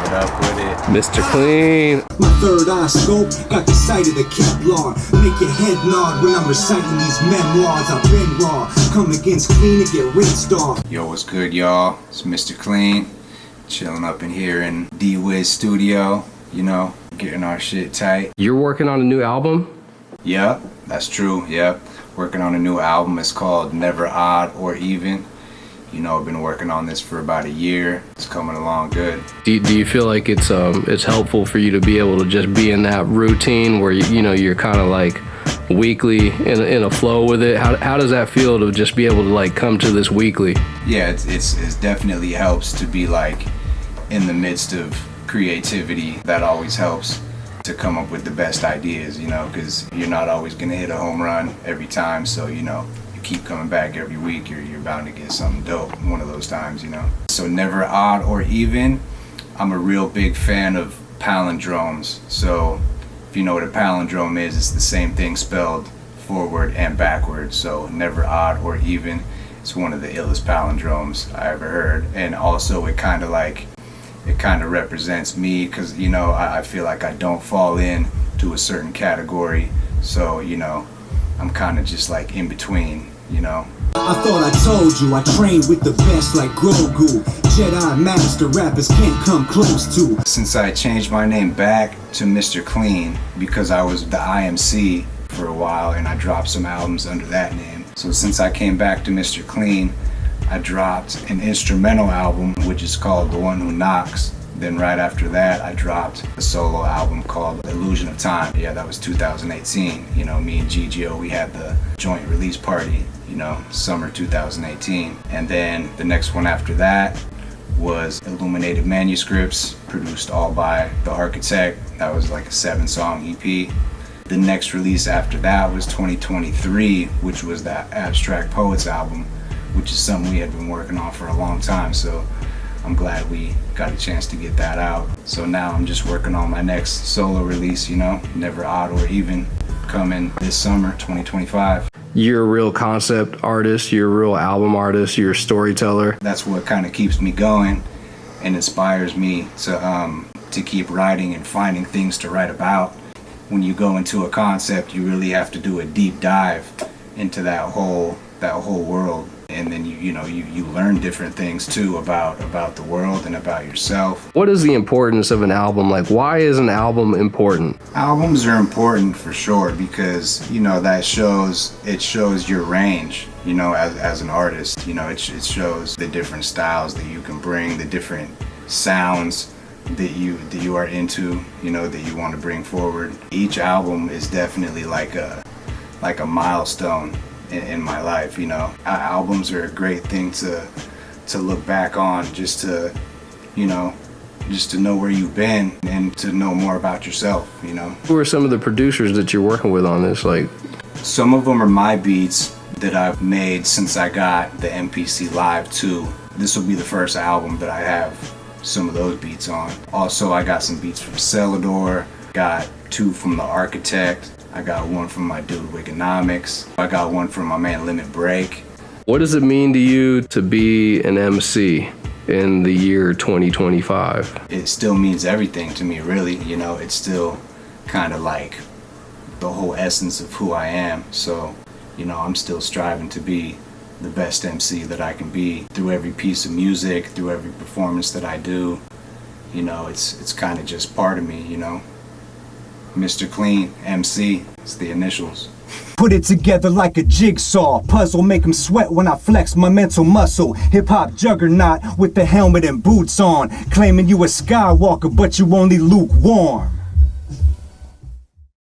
What up with it? Mr. Cleen. My third eye scope got the sight of the Kevlar. Make your head nod when I'm reciting these memoirs. I've been raw, come against clean to get rinsed off. Yo, what's good, y'all? It's Mister Cleen, chilling up in here in Bpos Studio, you know, getting our shit tight. You're working on a new album? Yep, that's true, yep. Working on a new album. It's called Never Odd or Even. You know, I've been working on this for about a year. It's coming along good. Do you feel like it's helpful for you to be able to just be in that routine where you're kind of like weekly in a flow with it? How does that feel to just be able to like come to this weekly? Yeah, it's definitely helps to be like in the midst of creativity. That always helps to come up with the best ideas, you know, because you're not always gonna hit a home run every time. So, you know, you keep coming back every week, you're bound to get something dope one of those times, you know. So Never Odd or Even, I'm a real big fan of palindromes. So if you know what a palindrome is, it's the same thing spelled forward and backwards. So Never Odd or Even, it's one of the illest palindromes I ever heard. And also it kind of represents me, because, you know, I feel like I don't fall in to a certain category. So, you know, I'm kind of just like in between, you know. I thought I told you I trained with the best like Grogu. Jedi master rappers can't come close to. Since I changed my name back to Mister Cleen, because I was the IMC for a while and I dropped some albums under that name. So since I came back to Mister Cleen, I dropped an instrumental album, which is called The One Who Knocks. Then right after that, I dropped a solo album called Illusion of Time. Yeah, that was 2018. You know, me and Gigio, we had the joint release party, you know, summer 2018. And then the next one after that was Illuminated Manuscripts, produced all by The Architect. That was like a 7-song EP. The next release after that was 2023, which was the Abstract Poets album, which is something we had been working on for a long time. So I'm glad we got a chance to get that out. So now I'm just working on my next solo release, you know, Never Odd or Even, coming this summer, 2025. You're a real concept artist, you're a real album artist, you're a storyteller. That's what kind of keeps me going and inspires me to keep writing and finding things to write about. When you go into a concept, you really have to do a deep dive into that whole world. And then you learn different things too about the world and about yourself. What is the importance of an album? Like, why is an album important? Albums are important for sure, because, you know, it shows your range, you know, as an artist. You know, it shows the different styles that you can bring, the different sounds that you are into, you know, that you want to bring forward. Each album is definitely like a milestone in my life, you know. Albums are a great thing to look back on, just to know where you've been and to know more about yourself, you know. Who are some of the producers that you're working with on this? Like, some of them are my beats that I've made since I got the MPC Live 2. This will be the first album that I have some of those beats on. Also, I got some beats from Celador, got 2 from The Architect, I got 1 from my dude Wigonomics, I got 1 from my man Limit Break. What does it mean to you to be an MC in the year 2025? It still means everything to me, really. You know, it's still kind of like the whole essence of who I am. So, you know, I'm still striving to be the best MC that I can be through every piece of music, through every performance that I do. You know, it's kind of just part of me, you know. Mr. Cleen, MC, it's the initials. Put it together like a jigsaw puzzle, make them sweat when I flex my mental muscle. Hip-hop juggernaut with the helmet and boots on, claiming you a Skywalker but you only lukewarm.